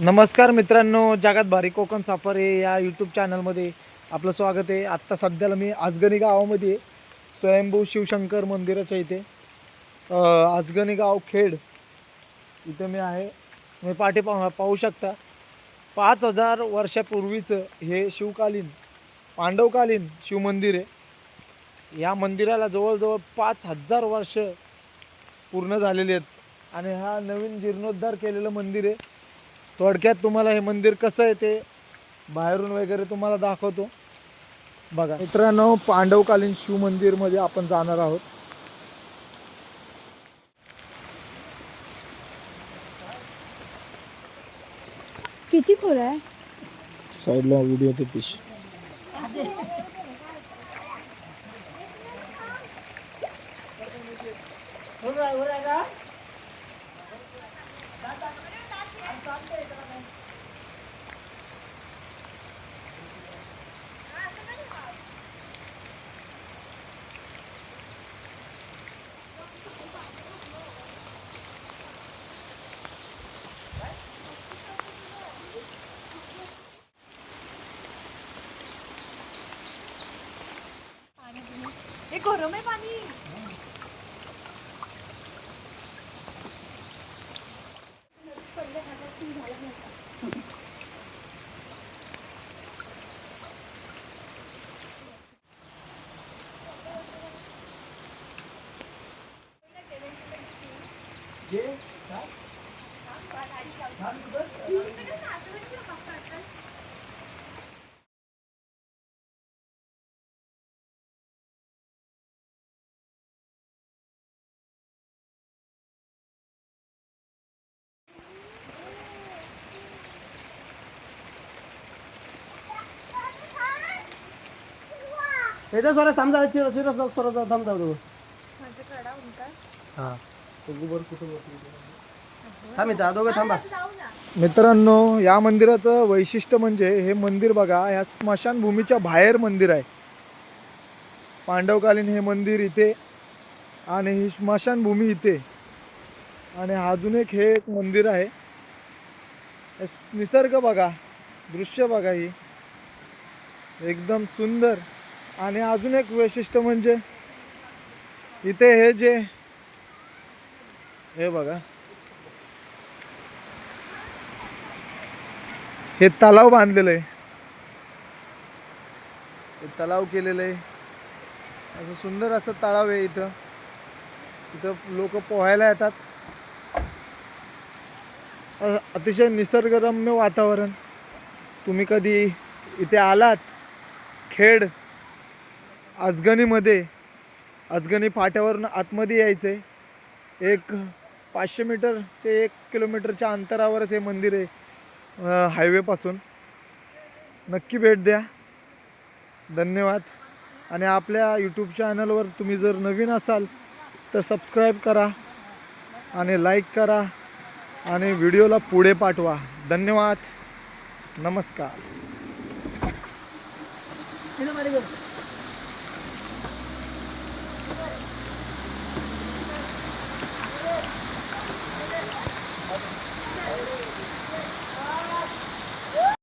नमस्कार मित्रांनो, जगात भारी कोकण सफारी या यूट्यूब चॅनलमध्ये आपलं स्वागत आहे। आत्ता सध्याला मी आजगणी गावामध्ये स्वयंभू शिवशंकर मंदिराच्या इथे आजगणी गाव खेड इथे मी आहे। मी पाहू शकता 5000 वर्षापूर्वीचं हे शिवकालीन पांडवकालीन शिवमंदिर आहे। या मंदिराला जवळजवळ 5000 वर्ष पूर्ण झालेली आहेत आणि हा नवीन जीर्णोद्धार केलेलं मंदिर आहे। थोडक्यात तुम्हाला हे मंदिर कसं आहे ते बाहेरून वगैरे तुम्हाला दाखवतो बघा। मित्रांनो, पांडवकालीन शिव मंदिर मध्ये आपण जाणार आहोत। किती खोल आहे? साईडला व्हिडिओ ते पिश हे गरम आहे पाणी। येते सोरा थांबजा शिरस लोक सोरा थांबजा तू माझं कडा उंटा हां गोबर कुठं थांब इथं दोघं थांबा। जाऊ ना। मित्रांनो, या मंदिराचं वैशिष्ट्य म्हणजे हे मंदिर बघा, या स्मशानभूमीच्या बाहेर मंदिर आहे। पांडवकालीन हे मंदिर इथे आणि ही स्मशानभूमी इथे आणि अजून एक हे एक मंदिर आहे। निसर्ग बघा, दृश्य बघा, ही एकदम सुंदर। आणि अजून एक वैशिष्ट्य म्हणजे इथे हे बघा, हे तलाव बांधलेलं आहे, हे तलाव केलेलं आहे। असं सुंदर असं तलाव आहे इथं लोक पोहायला येतात। अतिशय निसर्गरम्य वातावरण। तुम्ही कधी इथे आलात खेड आजगणीमध्ये, आजगणी फाट्यावरून आतमध्ये यायचं आहे। एक 500 मीटर ते 1 किलोमीटरच्या अंतरावरच हे मंदिर आहे हायवेपासून। नक्की भेट द्या। धन्यवाद। आणि आपल्या यूट्यूब चॅनलवर तुम्ही जर नवीन असाल तर सबस्क्राईब करा आणि लाईक करा आणि व्हिडिओला पुढे पाठवा। धन्यवाद, नमस्कार।